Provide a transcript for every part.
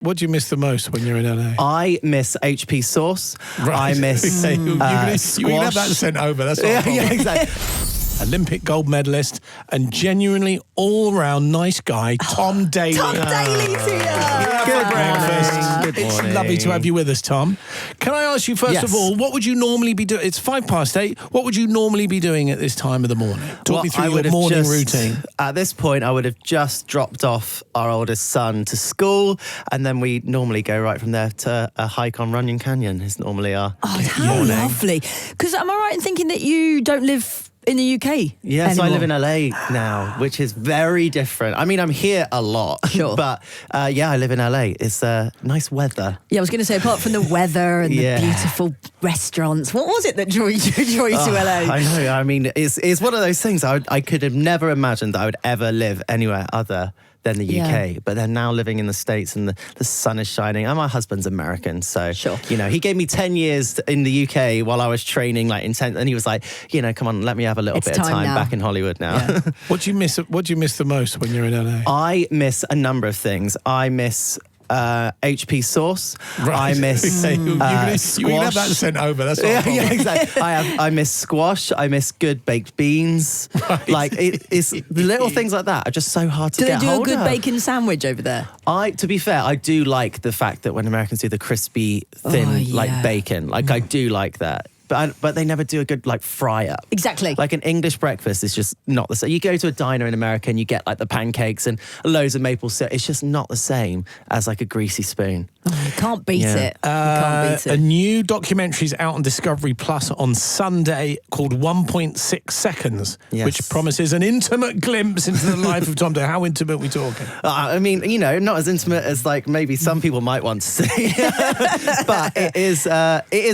What do you miss the most when you're in LA? I miss HP sauce. Right. I miss you can have squash. that sent over. That's not a problem. Yeah, exactly. Olympic gold medalist and genuinely all-round nice guy, Tom Daley. Tom Daley's here. Good breakfast. morning. Good It's morning. lovely to have you with us, Tom. Can I ask you, first of all, what would you normally be doing? It's 8:05. What would you normally be doing at this time of the morning? Talk me through your morning routine. At this point, I would have just dropped off our oldest son to school, and then we normally go right from there to a hike on Runyon Canyon. Is normally our how morning. lovely. Because am I right in thinking that you don't live in the UK Yes, anymore? I live in LA now, which is very different. I mean, I'm here a lot, Sure. but I live in LA. It's nice weather. Yeah, I was going to say, apart from the weather and Yeah. the beautiful restaurants, what was it that drew you to LA? I know. I mean, it's one of those things. I could have never imagined that I would ever live anywhere other than the UK. But then now living in the States and the sun is shining. And my husband's American, so Sure. he gave me 10 years in the UK while I was training like intense, and he was like, come on, let me have a little It's bit of time time now. back in Hollywood now. Yeah. What do you miss? What do you miss the most when you're in LA? I miss a number of things. I miss HP sauce. Right. I miss you can have squash. that sent over. That's not a problem. Yeah, exactly. I miss squash. I miss good baked beans. Right. Like it's little things like that are just so hard to Do they get do a hold good of. bacon sandwich over there? To be fair, I do like the fact that when Americans do the crispy, thin, Oh, yeah. like bacon, like I do like that. But they never do a good like fry up. Exactly. Like an English breakfast is just not the same. You go to a diner in America and you get like the pancakes and loads of maple syrup. It's just not the same as like a greasy spoon. Oh, you can't beat Yeah. it. You can't beat A it. new documentary is out on Discovery Plus on Sunday called 1.6 Seconds, Yes. which promises an intimate glimpse into the life of Tom Daley. How intimate are we talking? I mean, not as intimate as like maybe some people might want to see, but it is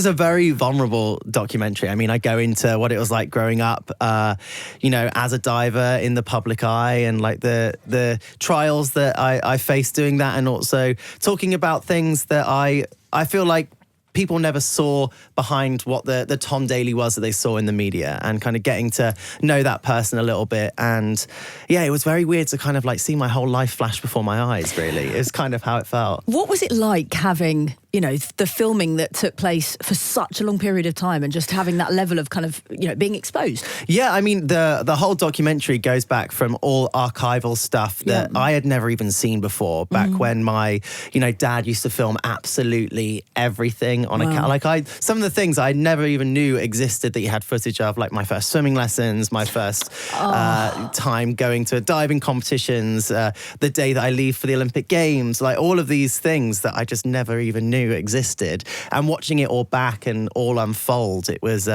a very vulnerable documentary. I mean, I go into what it was like growing up, as a diver in the public eye, and like the trials that I faced doing that, and also talking about things that I feel like people never saw behind what the Tom Daley was that they saw in the media, and kind of getting to know that person a little bit. And yeah, it was very weird to kind of like see my whole life flash before my eyes, really. It was kind of how it felt. What was it like having, the filming that took place for such a long period of time and just having that level of kind of, being exposed? Yeah, I mean, the whole documentary goes back from all archival stuff that I had never even seen before, back when my, dad used to film absolutely everything on some of the things I never even knew existed that you had footage of, like my first swimming lessons, my first time going to diving competitions, the day that I leave for the Olympic Games, like all of these things that I just never even knew existed. And watching it all back and all unfold, it was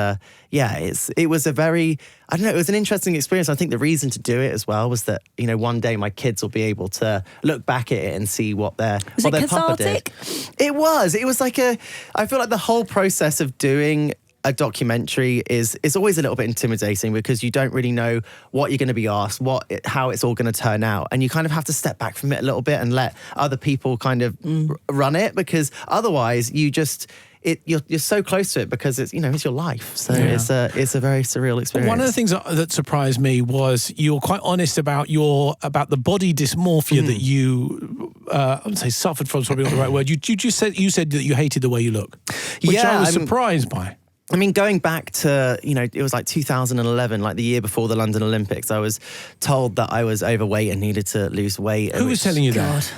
it was a very, I don't know, it was an interesting experience. I think the reason to do it as well was that, one day my kids will be able to look back at it and see what their papa did. cathartic? It was like I feel like the whole process of doing a documentary is always a little bit intimidating, because you don't really know what you're going to be asked, how it's all going to turn out, and you kind of have to step back from it a little bit and let other people kind of run it, because otherwise you're so close to it, because it's it's your life. So it's a very surreal experience. One of the things that surprised me was you were quite honest about the body dysmorphia that you I wouldn't say suffered from, is probably not the right word. You said that you hated the way you look, which I was surprised by. I mean, going back to, it was like 2011, like the year before the London Olympics, I was told that I was overweight and needed to lose weight. Who was telling you that?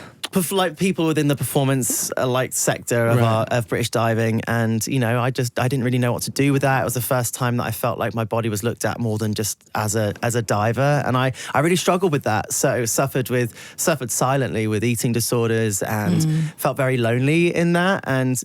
Like people within the performance sector of British diving, and I didn't really know what to do with that. It was the first time that I felt like my body was looked at more than just as a diver, and I really struggled with that. So suffered silently with eating disorders, and felt very lonely in that. And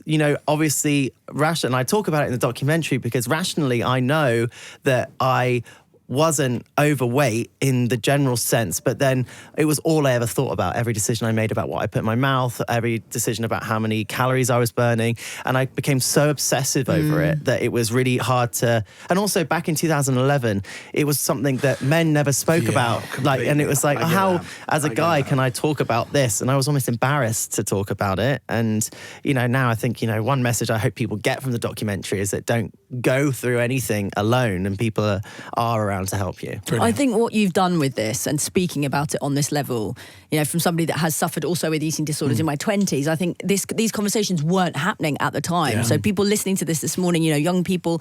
obviously, and I talk about it in the documentary, because rationally I know that I wasn't overweight in the general sense, but then it was all I ever thought about. Every decision I made about what I put in my mouth, every decision about how many calories I was burning, and I became so obsessive over it that it was really hard to. And also back in 2011, it was something that men never spoke about. And it was like, how as a guy can I talk about this? And I was almost embarrassed to talk about it. And now I think one message I hope people get from the documentary is that don't go through anything alone, and people are around around to help you. Brilliant. I think what you've done with this and speaking about it on this level, from somebody that has suffered also with eating disorders in my 20s, I think these conversations weren't happening at the time. Yeah. So people listening to this morning, young people,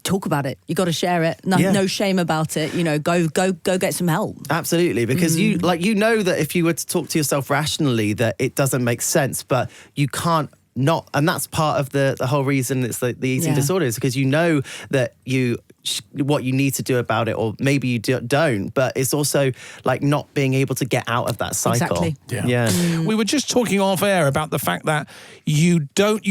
talk about it. You got to share it. No shame about it. Go get some help. Absolutely, because you know that if you were to talk to yourself rationally, that it doesn't make sense, but you can't not, and that's part of the whole reason it's the eating disorder, is because you know that what you need to do about it, or maybe you don't, but it's also like not being able to get out of that cycle. Exactly. Yeah. We were just talking off air about the fact that you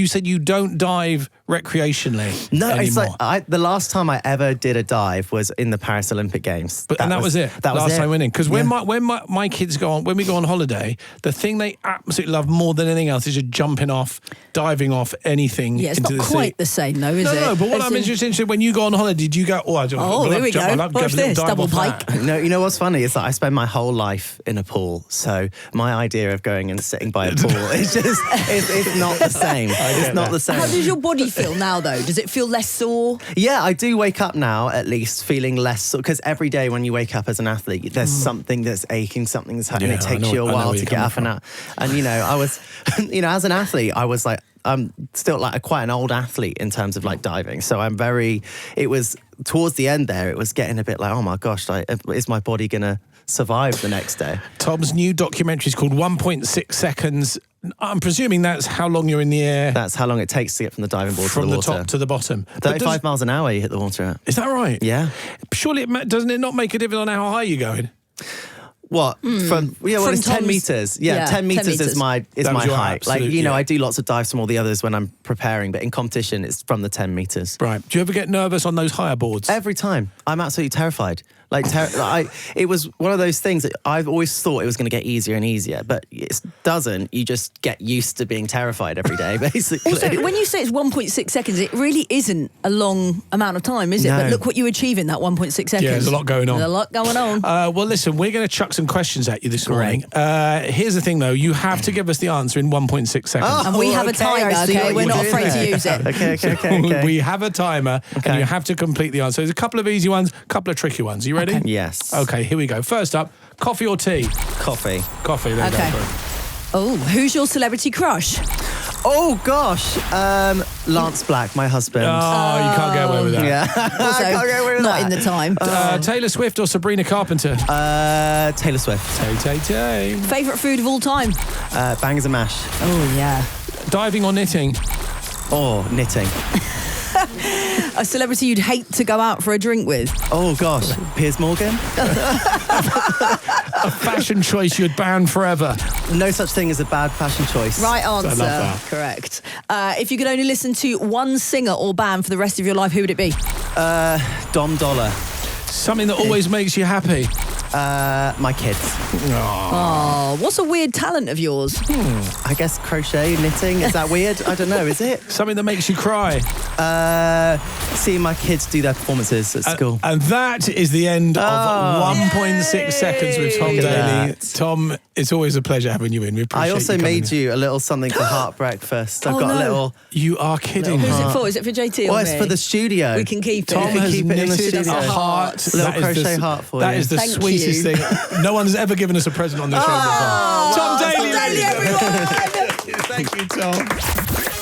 said you don't dive recreationally No, anymore. it's like the last time I ever did a dive was in the Paris Olympic Games. And that was it. That was last it. time winning. Because when my kids when we go on holiday, the thing they absolutely love more than anything else is just jumping off, diving off anything Yeah, it's into not the quite sea. the same though, is it? No, but what I'm just interested, when you go on holiday, do you go, here we go. Watch this, double pike. No, you know what's funny is that I spend my whole life in a pool, so my idea of going and sitting by a pool is just it's not the same. It's not the same. How does your body feel now though? Does it feel less sore? Yeah, I do wake up now at least feeling less, because every day when you wake up as an athlete, there's something that's aching, something that's hurting. Yeah, It takes you a while to get up and out. And I was, as an athlete, I was like, I'm still like quite an old athlete in terms of like diving. So it was towards the end there, it was getting a bit like, oh my gosh, like, is my body gonna survive the next day? Tom's new documentary is called 1.6 Seconds. I'm presuming that's how long you're in the air. That's how long it takes to get from the diving board from to the the water. top to the bottom. 35 miles an hour you hit the water at. Is that right? Yeah. Surely, doesn't it not make a difference on how high you're going? What? From it's 10 Tom's- meters. 10 10 meters is meters. my That was your height. Like, absolute, I do lots of dives from all the others when I'm preparing, but in competition it's from the 10 meters. Right. Do you ever get nervous on those higher boards? Every time. I'm absolutely terrified. It was one of those things that I've always thought it was going to get easier and easier, but it doesn't. You just get used to being terrified every day, basically. Also, when you say it's 1.6 seconds, it really isn't a long amount of time, is it? No. But look what you achieve in that 1.6 seconds. Yeah, there's a lot going on. There's a lot going on. Well, listen, we're going to chuck some questions at you this morning. Here's the thing, though. You have to give us the answer in 1.6 seconds. And we have a okay, timer, I see okay? what We're you're not doing afraid to there. use it. Okay. We have a timer, Okay. and you have to complete the answer. There's a couple of easy ones, a couple of tricky ones. You ready? Yes. Okay, here we go. First up, coffee or tea? Coffee. Coffee, there you Okay. go for it. Oh, who's your celebrity crush? Oh, gosh. Lance Black, my husband. Oh, you can't get away with that. Yeah. Also, I can't get away with not that. in the time. Taylor Swift or Sabrina Carpenter? Taylor Swift. Tay. Favourite food of all time? Bangers and mash. Oh, yeah. Diving or knitting? Oh, knitting. A celebrity you'd hate to go out for a drink with? Oh, gosh. Piers Morgan? A fashion choice you'd ban forever? No such thing as a bad fashion choice. Right answer. that. Correct. If you could only listen to one singer or band for the rest of your life, who would it be? Dom Dollar. Something that always makes you happy? My kids. Oh, what's a weird talent of yours? I guess crochet, knitting. Is that weird? I don't know. Is it? Something that makes you cry? Seeing my kids do their performances at school. And that is the end of 1.6 seconds with Tom Look at Daley. that. Tom, it's always a pleasure having you in. We appreciate I also you coming made in. you a little something for heart breakfast. I've Oh, got a no. little. You are kidding. Who's me. it for? Is it for JT or Well, me? it's for the studio. We can keep it. Tom has keep it in the knitted studio. a heart. Little That is crochet heart for That you. is the Thank sweetest you. thing. No one's ever given us a present on this show before. Tom Daley. Tom Daley, everyone! Thank you, Tom.